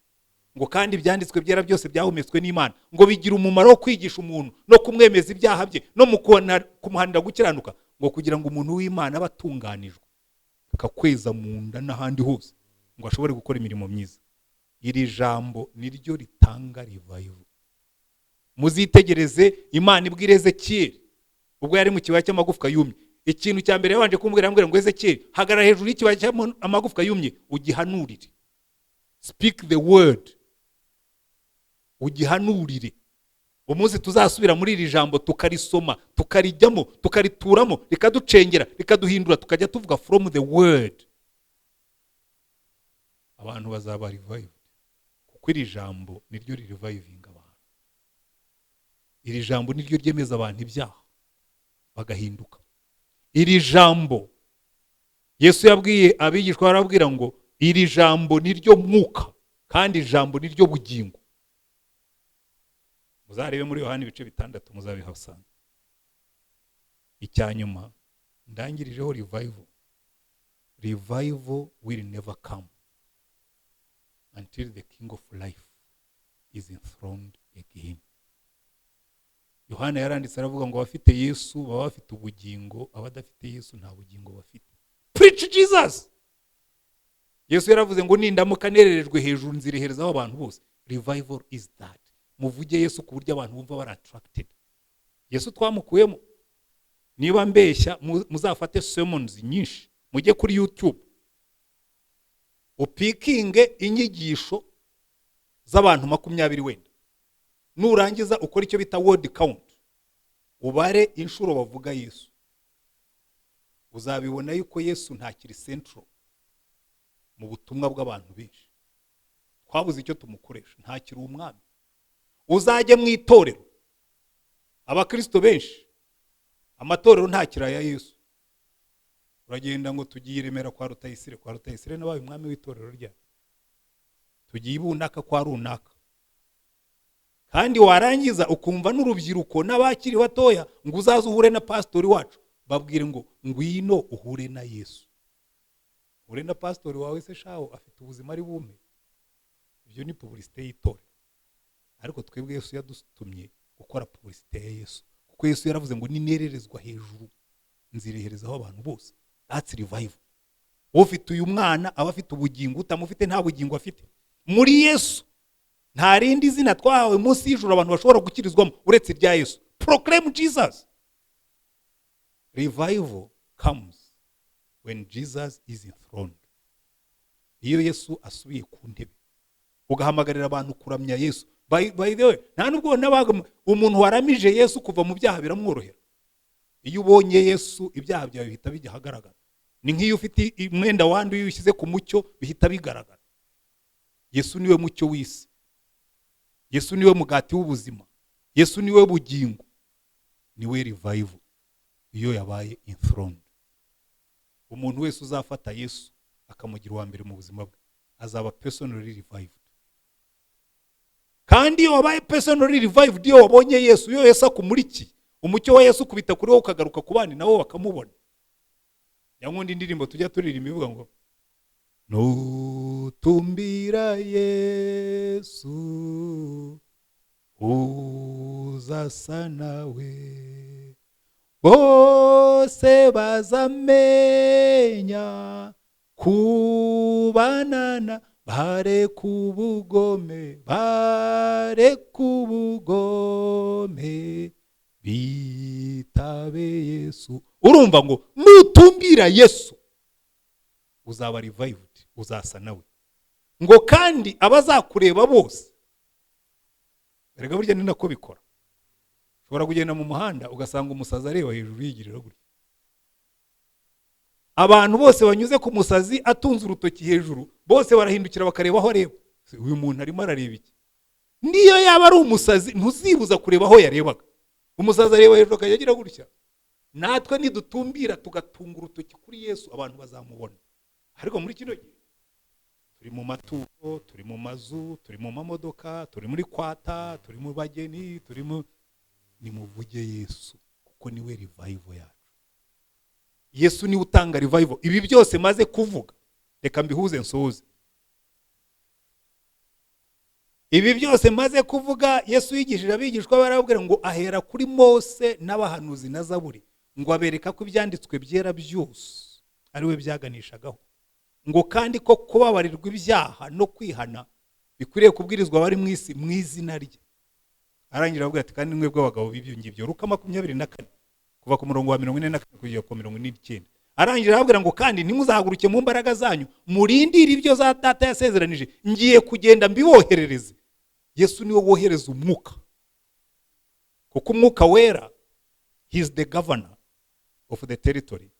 Ngo kandi ibyanditswe byera byose byahumetswe n'Imana, ngo bigira umumaro wo kwigisha umuntu no kumwemeza ibyaha bye no mu kumuhanira gukiranuka, ngo kugira ngo umuntu w'Imana abatunganijwe akakweza mu nda n'ahandi hose, ngo ashobore gukora imirimo myiza. Iri jambo niryo ritanga revival. Muzitegereze Imana ibwira Ezekiyeli ubwo yari mu kibaya cy'amagufwa yumye. Ikintu cya mbere yabanje kumbwira ngo Ezekiyeli, hagarara hejuru y'ikibaya cy'amagufwa yumye ugihanurire. Speak the word, ugihanurire. Umunsi tuzasubira muri iri jambo tukarisoma, tukarijyamo, tukarituramo, rikaducengera, rikaduhindura, tukajya tuvuga from the word, abantu bazaba revived. Kuko iri jambo niryo reviving abantu. Iri jambo niryo ryemeza abantu ibyaha bagahinduka. Iri jambo Yesu yabwiye abigishwa, arabwira ngo iri jambo niryo mwuka kandi ijambo niryo bugingo. muzarebe muri Yohana ibice 6 muzabihasanga. Icyanyuma ndangirijeho revival. Revival will never come until the King of Life is enthroned again. Yohana yaranditse aravuga ngo abafite Yesu baba bafite ubugingo, abadafite Yesu nta bugingo bafite. Preach Jesus. Yesu yaravuze ngo nindamuka nererejwe hejuru nzireherezaho abantu bose. Revival is that. Muvuge Yesu ku buryo abantu bumva bara attracted. Yesu twamukuyemo. Niba mbeshya muzafate sermons nyinshi mujye kuri YouTube upikinge inyigisho z'abantu 20 wenda, nurangiza ukora icyo bita word count, ubare inshuro bavuga Yesu, uzabibona yuko Yesu ntakiri central mu butumwa bw'abantu benshi. Twabuze icyo tumukoresha, ntakiri umwami. Uzajye mu itorero, abakristo benshi amatorero ntakira ya Yesu. Uragenda ngo tugiye Remera kwa Rutayisire nabaye umwami w'itorero rya. Tugiye Ibunaka kwa runaka. Kandi warangiza ukumva n'urubyiruko n'abakiri batoya ngo uzaze uhure na pastori wacu, babwire ngo ngwino uhure na Yesu. Uhure na pastori wawe se shaho afite ubuzima ari bume. Ibyo ni publicité y'itorero. Ariko twebwe Yesu yadutumye gukora publicité ya Yesu. Kuko Yesu yaravuze ngo ninererezwa hejuru nzireherezaho abantu bose. That's revival. Ufite uyu mwana aba afite ubugingo, utamufite nta bugingo afite. Muri Yesu nta rindi zina twahawe munsi y'ijuru abantu bashobora gukirizwamo uretse rya Yesu. Proclaim Jesus. Revival comes when Jesus is enthroned. Iyo Yesu asubiye ku ntebe ugahamagarira abantu kuramya Yesu. By the way, nta nubwo nabaga umuntu waramije Yesu kuva mu byaha biramworohera. Iyo ubonye Yesu ibyaha byawe bihita bijya hagaragara. Ni nk'iyo ufite umwenda wandi iyo ushyize ku mucyo bihita bigaragara. Yesu niwe mucyo w'isi. Yesu niwe mugati w'ubuzima. Yesu niwe bugingo. Niwe revival. Iyo yabaye enthroned. Umuntu wese uzafata Yesu akamugira uwa mbere mu buzima bwe azaba personally revived. Kandi iyo wabaye personally revived, iyo wabonye Yesu, iyo Yesu akumurikiye, umucyo wa Yesu kubita kuri wowe ukagaruka ku bandi nabo bakamubona. Yankundi indirimbo tujya turirimba ivuga ngo nutumbira Yesu uzasa nawe, bose bazamenya kubanana bare kubugome bitabe Yesu. Urumva ngo nutumbira Yesu uzaba revived, uzasa nawe. Ngo kandi abazakureba bose, erega burya ni nako bikora. Ushobora kugenda mu muhanda ugasanga umusazi areba hejuru yigirira gutya. Abantu bose banyuze ku musazi atunze urutoki hejuru, bose barahindukira bakareba aho areba. Uyu muntu arimo arareba iki? Niyo yaba ari umusazi ntuzibuza kureba aho yarebaga. Umusazi areba hejuru akayagira gutya. Natwe nidutumbira tugatunga urutoki kuri Yesu abantu bazamubona. Ariko muri kino gihe turi mu maturo, turi mu mazu, turi mu mamodoka, turi muri kwata, turi mu bageni, turi mu nimuvuge Yesu kuko niwe revival yacu. Yesu ni utanga revival. Ibi byose maze kuvuga reka mbihuze nsoze. Ibi byose maze kuvuga Yesu yigishije abigishwa barabwira ngo ahera kuri Mose n'abahanuzi na Zaburi ngo abereka ko ibyanditswe byera byose ari we byaganishagaho. Ngo kandi ko kubabarirwa ibyaha no kwihana bikwiriye kubwirizwa bari mu isi mu izina rye. Arangira avuga ati kandi mwe bw'abagabo b'ibyo ngibyo. Luka 24 kuva ku murongo wa 44 kugera ku 49. Arangira avuga ngo kandi ntimuzahaguruke mu mbaraga zanyu murindire ibyo za Data yasezeranije, ngiye kugenda mbiboherereze. Yesu niwe wohereza umwuka. Kuko umwuka wera, he is the governor of the territory.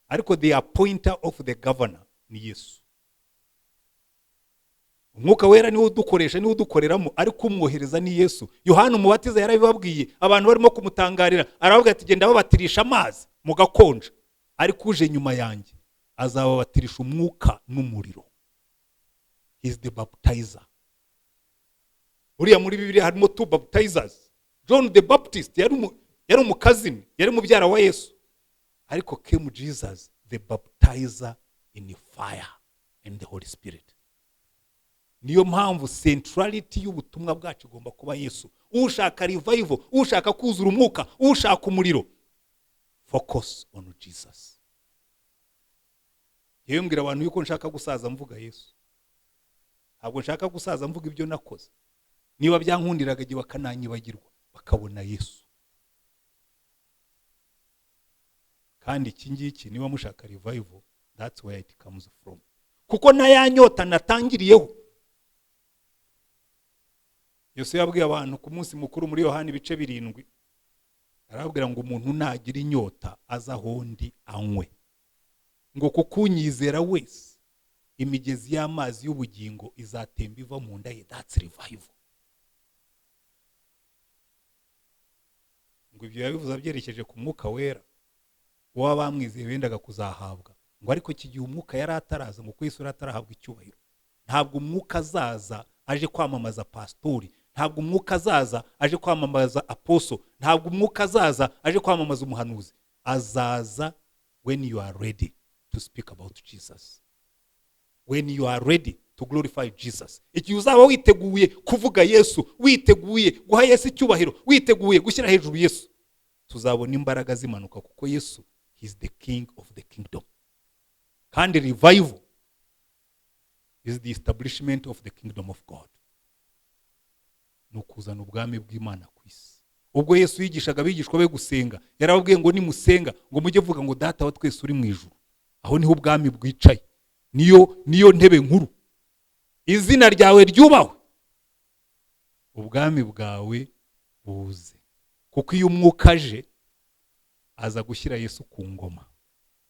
Ariko the appointer of the governor ni Yesu. Umwuka wera niwe udukoresha, niwe udukoreramo, ariko umwohereza ni Yesu. Yohana umubatiza yarabibabwiye, abantu barimo kumutangarira, aravuga ati genda babatirisha amazi mu gakonja, ariko uje nyuma yanjye azababatirisha umwuka n'umuriro. He is the baptizer. Uriya muri Bibiliya harimo two baptizers. John the Baptist yari umukazini, yari mubyara wa Yesu. Ariko came Jesus the baptizer in fire and the Holy Spirit. Niyo mpamvu centrality y'ubutumwa bwacu igomba kuba Yesu. Ushaka revival, ushaka kuzura umwuka, ushaka umuriro, focus on Jesus. Yewe mbwira abantu yuko nshaka gusaza mvuga Yesu. Ntabwo nshaka gusaza mvuga ibyo nakoze. Niba byankundiraga igihe bakananyibagirwa bakabona Yesu. Kandi iki ngiki niba mushaka revival, that's where it comes from. Kuko na yanyota natangiriyeho. Yesu yabwiye abantu ku munsi mukuru muri Yohana ibice 7, arabwira ngo umuntu nagira inyota aza hondi anywe, ngo kukunyizera wese imigezi y'amazi y'ubugingo izatemba iva mu nda ye. That's revival. Ngo ibyo yabivuze byerekeje ku mwuka wera uwo bamwizeye bendaga kuzahabwa. Ngo ariko iki gihe umwuka yari ataraza, ngo Yesu yari atarahabwa icyubahiro. Ntabwo umwuka azaza aje kwamamaza pastori, ntabwo umwuka azaza aje kwamamaza apostle, ntabwo umwuka azaza aje kwamamaza umuhanuzi. Azaza when you are ready to speak about Jesus, when you are ready to glorify Jesus. Igihe uzaba witeguye kuvuga Yesu, witeguye guha Yesu icyubahiro, witeguye gushyira hejuru Yesu, tuzabona imbaraga zimanuka, kuko Yesu is the king of the kingdom. Kandi revival is the establishment of the kingdom of God. Nukuzana ubwami bw'Imana ku isi. Ubwo Yesu yigishaga abigishwa be gusenga, yarababwiye ngo nimusenga ngo mujye vuga ngo data wa twese uri mu ijuru. Aho niho ubwami bwicaye, niyo ntebe nkuru. Izina ryawe ryubahwe, ubwami bwawe buze. Kuko iyo umwuka aje aza gushyira Yesu ku ngoma.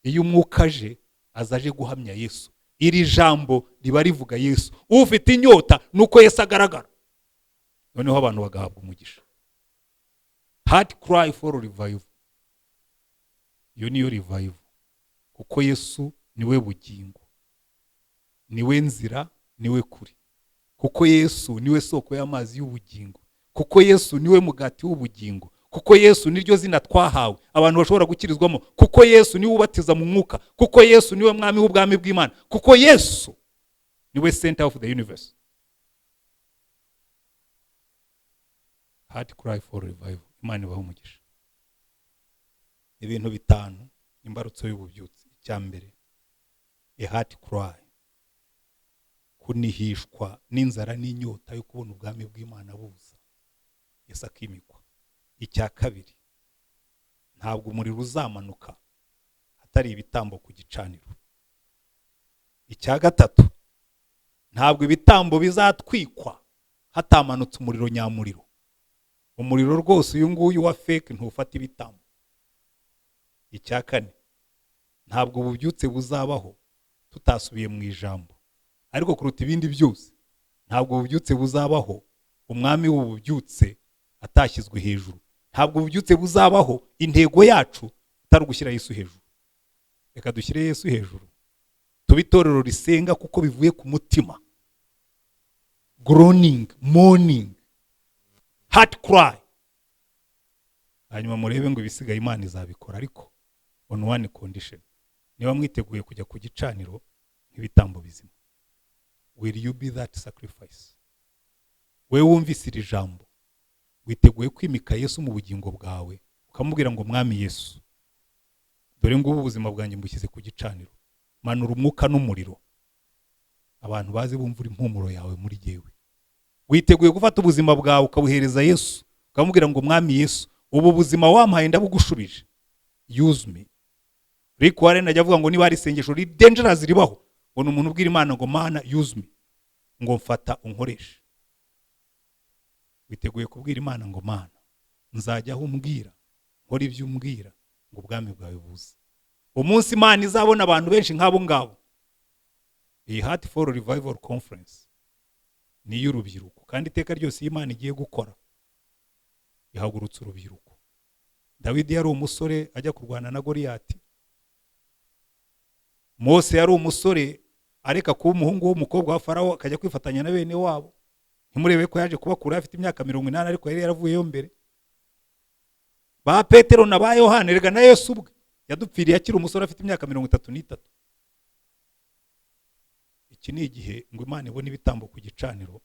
Iyo umwuka aje azaje guhamya Yesu. Iri jambo riba rivuga Yesu. Ufite inyota nuko Yesu agaragara. Noneho abantu bagahabwa umugisha. Heart cry for revival. Iyo niyo revival. Kuko Yesu niwe bugingo, niwe nzira, niwe kuri. Kuko Yesu niwe soko y'amazi y'ubugingo. Kuko Yesu niwe mugati w'ubugingo. Kuko Yesu niryo zina twahawe abantu bashobora gukirizwamo. Kuko Yesu niwe ubatiza mu mwuka. Kuko Yesu niwe mwami w'ubwami bw'Imana. Kuko Yesu niwe center of the universe. Heart cry for revival. Imana ibahe umugisha. Ibintu 5 imbarutso y'ububyutse. Icyambere, a heart cry, kunihishwa n'inzara n'inyota yo kubona ubwami bw'Imana buza, Yesu akimikwa. Icya kabiri, ntabwo umuriro uzamanuka hatari ibitambo ku gicaniro. Icya gatatu, ntabwo ibitambo bizatwikwa hatamanutse umuriro nyamuriro. Umuriro rwose uyu nguyu wa fake ntufata ibitambo. Icya kane, ntabwo ububyutse buzabaho tutasubiye mu ijambo. Ariko kuruta ibindi byose, ntabwo ububyutse buzabaho umwami w'ububyutse atashyizwe hejuru. Ntabwo ububyutse buzabaho intego yacu itari gushyira Yesu hejuru. Reka dushyire Yesu hejuru, tube itorero risenga kuko bivuye ku mutima. Groaning, mourning, heart cry. Hanyuma murebe ngo ibisigaye Imana izabikora, ariko on one condition. Niba mwiteguye kujya ku gicaniro nk'ibitambo bizima, will you be that sacrifice? Wewe wumvise iri jambo, witeguye kwimika Yesu mu bugingo bwawe, ukamubwira ngo mwami Yesu, dore ngo ubuzima bwanjye mbushyize ku gicaniro, manura umwuka n'umuriro, abantu bazi bumvura impumuro yawe muri jewe. Witeguye gufata ubuzima bwawe ukabuhereza Yesu, ukamubwira ngo mwami Yesu, ubu buzima wampaye ndabugushubije, use me. Rick Warren ajya avuga ngo niba ari isengesho dangerous ribaho, ngo umuntu ubwira Imana ngo Mana use me, ngo mfata unkoreshe. Witeguye kubwira Imana ngo Mana nzajya aho umbwira, nkora ibyo umbwira, ngo ubwami bwawe buze. Umunsi Imana izabona abantu benshi nk'abo ngabo. Iyi Heart for Revival Conference ni y'urubyiruko, kandi iteka ryose Imana igiye gukora ihagurutse urubyiruko. Dawidi yari umusore ajya kurwana na Goliyati. Mose yari umusore areka kuba umuhungu w'umukobwa wa Farawo akajya kwifatanya na bene wabo. Ntimurebe ko yaje kubakura afite imyaka 80, ariko yari yaravuyeyo mbere. ba Petero na ba Yohana, rega na Yesu ubwe yadupfiriye akiri umusore afite imyaka 33. Iki ni igihe ngo Imana ibone ibitambo ku gicaniro,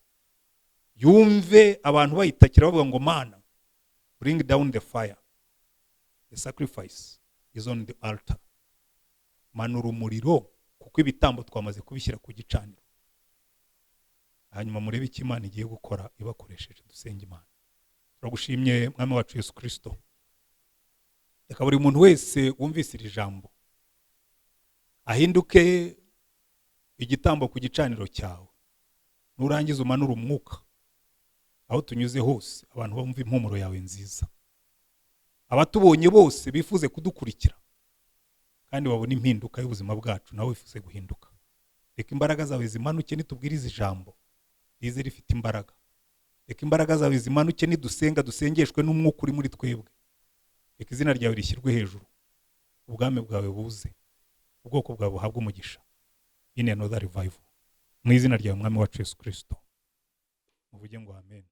yumve abantu bayitakira bavuga ngo Mana, bring down the fire, the sacrifice is on the altar. Manura umuriro kuko ibitambo twamaze kubishyira ku gicaniro. Hanyuma murebe icyo Imana igiye gukora ibakoresheje. Dusenge Imana. Turagushimye Mwami wacu Yesu Kristo. Reka buri muntu wese wumvise iri jambo ahinduke igitambo ku gicaniro cyawe. Nurangiza umanura umwuka aho tunyuze hose, abantu bumva impumuro yawe nziza. Abatubonye bose bifuze kudukurikira kandi babona impinduka y'ubuzima bwacu, nawe wifuze guhinduka. Reka imbaraga zawe zimanuke nitubwiriza ijambo rize rifite imbaraga. Reka imbaraga zawe zimanuke nidusenga dusengeshwe n'umwuka uri muri twebwe. Reka izina ryawe rishyirwe hejuru, ubwami bwawe buze, ubwoko bwawe buhabwe umugisha. In another revival. Mu izina ryawe Mwami wacu Yesu Kristo. Muvuge ngo amen.